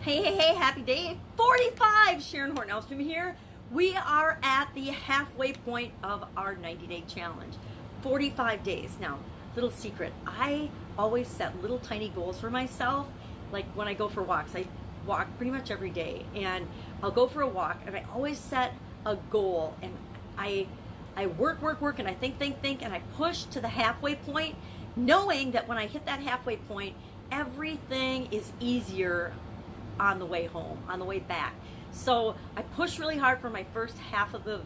Hey, happy day 45. Sharon Horne-Ellstrom here. We are at the halfway point of our 90-day challenge. 45 days. Now, little secret, I always set little tiny goals for myself. Like when I go for walks, I walk pretty much every day, and I'll go for a walk, and I always set a goal, and I work, and I think, and I push to the halfway point, knowing that when I hit that halfway point, everything is easier on the way home, on the way back. So I push really hard for my first half of the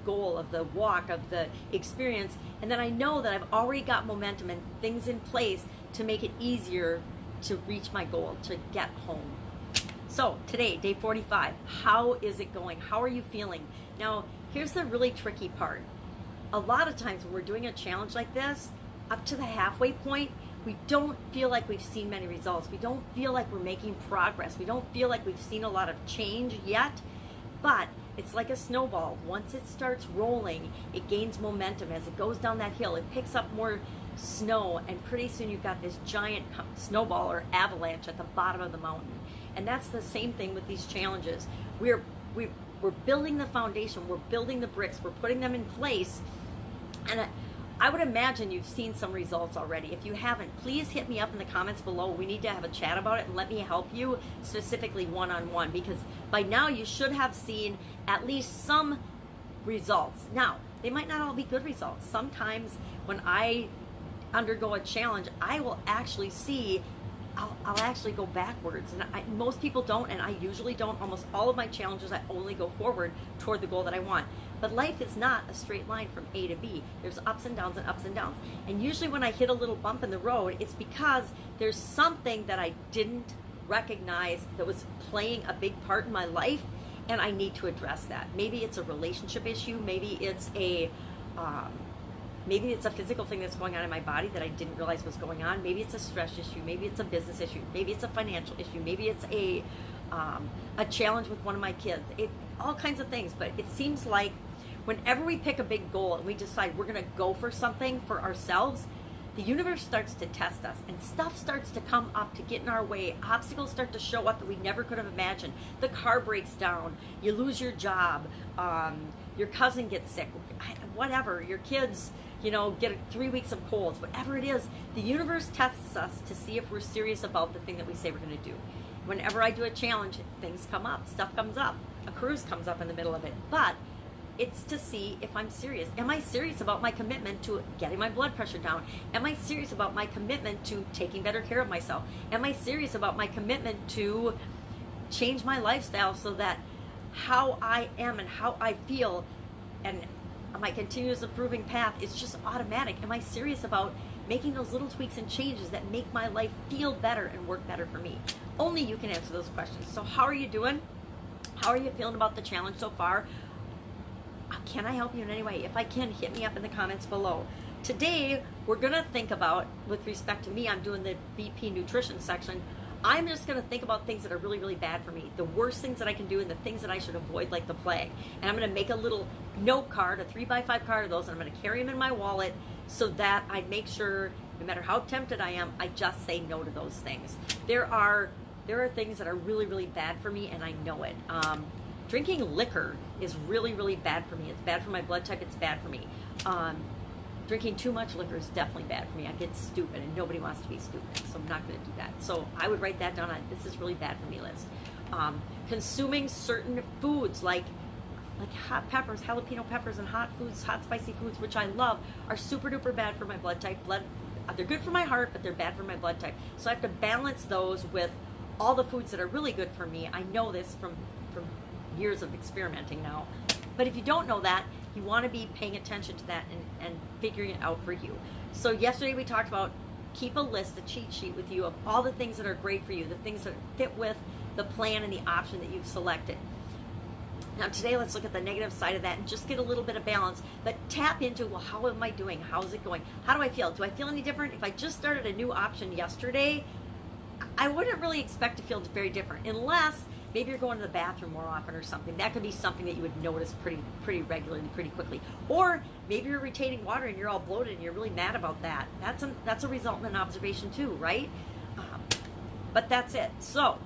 goal, of the walk, of the experience, and then I know that I've already got momentum and things in place to make it easier to reach my goal, to get home. So today, day 45, how is it going? How are you feeling? Now, here's the really tricky part. A lot of times when we're doing a challenge like this, up to the halfway point, we don't feel like we've seen many results. We don't feel like we're making progress. We don't feel like we've seen a lot of change yet, but it's like a snowball. Once it starts rolling, it gains momentum. As it goes down that hill, it picks up more snow, and pretty soon you've got this giant snowball or avalanche at the bottom of the mountain. And that's the same thing with these challenges. We're building the foundation, we're building the bricks, we're putting them in place, and I would imagine you've seen some results already. If you haven't, please hit me up in the comments below. We need to have a chat about it and let me help you specifically one-on-one, because by now you should have seen at least some results. Now, they might not all be good results. Sometimes when I undergo a challenge, I will actually see I'll actually go backwards, and most people don't, and I usually don't. Almost all of my challenges, I only go forward toward the goal that I want. But life is not a straight line from A to B. There's ups and downs and ups and downs. And usually when I hit a little bump in the road, it's because there's something that I didn't recognize that was playing a big part in my life, and I need to address that. Maybe it's a relationship issue. Maybe it's a physical thing that's going on in my body that I didn't realize was going on. Maybe it's a stress issue. Maybe it's a business issue. Maybe it's a financial issue. Maybe it's a challenge with one of my kids. All kinds of things. But it seems like whenever we pick a big goal and we decide we're going to go for something for ourselves, the universe starts to test us, and stuff starts to come up to get in our way. Obstacles start to show up that we never could have imagined. The car breaks down. You lose your job. Your cousin gets sick. Whatever. Your kids, get 3 weeks of colds. Whatever it is, the universe tests us to see if we're serious about the thing that we say we're going to do. Whenever I do a challenge, things come up. Stuff comes up. A cruise comes up in the middle of it. But it's to see if I'm serious. Am I serious about my commitment to getting my blood pressure down? Am I serious about my commitment to taking better care of myself? Am I serious about my commitment to change my lifestyle so that how I am and how I feel and my continuous improving path is just automatic? Am I serious about making those little tweaks and changes that make my life feel better and work better for me? Only you can answer those questions. So how are you doing? How are you feeling about the challenge so far? Can I help you in any way? If I can, hit me up in the comments below. Today, we're going to think about, with respect to me, I'm doing the BP nutrition section. I'm just going to think about things that are really, really bad for me. The worst things that I can do and the things that I should avoid like the plague. And I'm going to make a little note card, a 3x5 card of those, and I'm going to carry them in my wallet so that I make sure, no matter how tempted I am, I just say no to those things. There are things that are really, really bad for me, and I know it. Drinking liquor is really, really bad for me. It's bad for my blood type. It's bad for me. Drinking too much liquor is definitely bad for me. I get stupid, and nobody wants to be stupid, so I'm not going to do that. So I would write that down on this is really bad for me list. Consuming certain foods like hot peppers, jalapeno peppers, and hot foods, hot spicy foods, which I love, are super duper bad for my blood type. They're good for my heart, but they're bad for my blood type. So I have to balance those with all the foods that are really good for me. I know this from years of experimenting now. But if you don't know that, you want to be paying attention to that and figuring it out for you. So yesterday we talked about keep a list, a cheat sheet with you of all the things that are great for you, the things that fit with the plan and the option that you've selected. Now today let's look at the negative side of that and just get a little bit of balance, but tap into, well, how am I doing? How's it going? How do I feel? Do I feel any different? If I just started a new option yesterday, I wouldn't really expect to feel very different unless maybe you're going to the bathroom more often or something. That could be something that you would notice pretty regularly, pretty quickly. Or maybe you're retaining water and you're all bloated and you're really mad about that. That's a result in an observation too, right? But that's it. So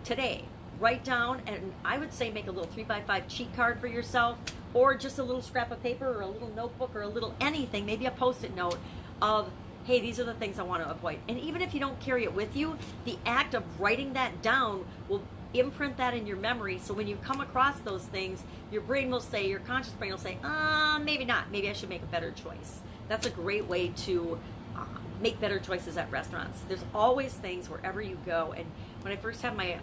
today, write down, and I would say make a little 3x5 cheat card for yourself, or just a little scrap of paper or a little notebook or a little anything, maybe a post-it note of, hey, these are the things I want to avoid. And even if you don't carry it with you, the act of writing that down will imprint that in your memory. So when you come across those things, your brain will say, your conscious brain will say, maybe not. Maybe I should make a better choice. That's a great way to make better choices at restaurants. There's always things wherever you go. And when I first had my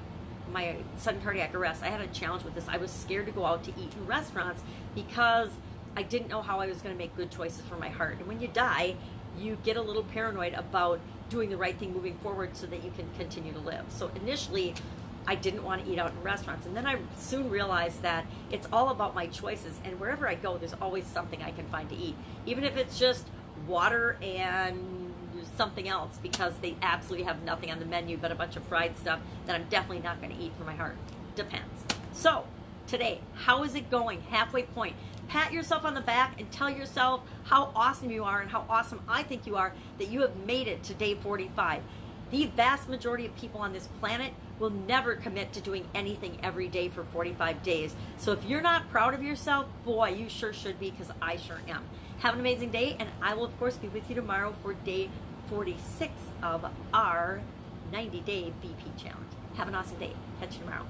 sudden cardiac arrest, I had a challenge with this. I was scared to go out to eat in restaurants because I didn't know how I was going to make good choices for my heart. And when you die, you get a little paranoid about doing the right thing moving forward so that you can continue to live. So initially, I didn't want to eat out in restaurants. And then I soon realized that it's all about my choices. And wherever I go, there's always something I can find to eat. Even if it's just water and something else, because they absolutely have nothing on the menu but a bunch of fried stuff that I'm definitely not going to eat for my heart. Depends. So today, how is it going? Halfway point. Pat yourself on the back and tell yourself how awesome you are and how awesome I think you are that you have made it to day 45. The vast majority of people on this planet will never commit to doing anything every day for 45 days. So if you're not proud of yourself, boy, you sure should be, because I sure am. Have an amazing day, and I will, of course, be with you tomorrow for day 46 of our 90-day BP challenge. Have an awesome day. Catch you tomorrow.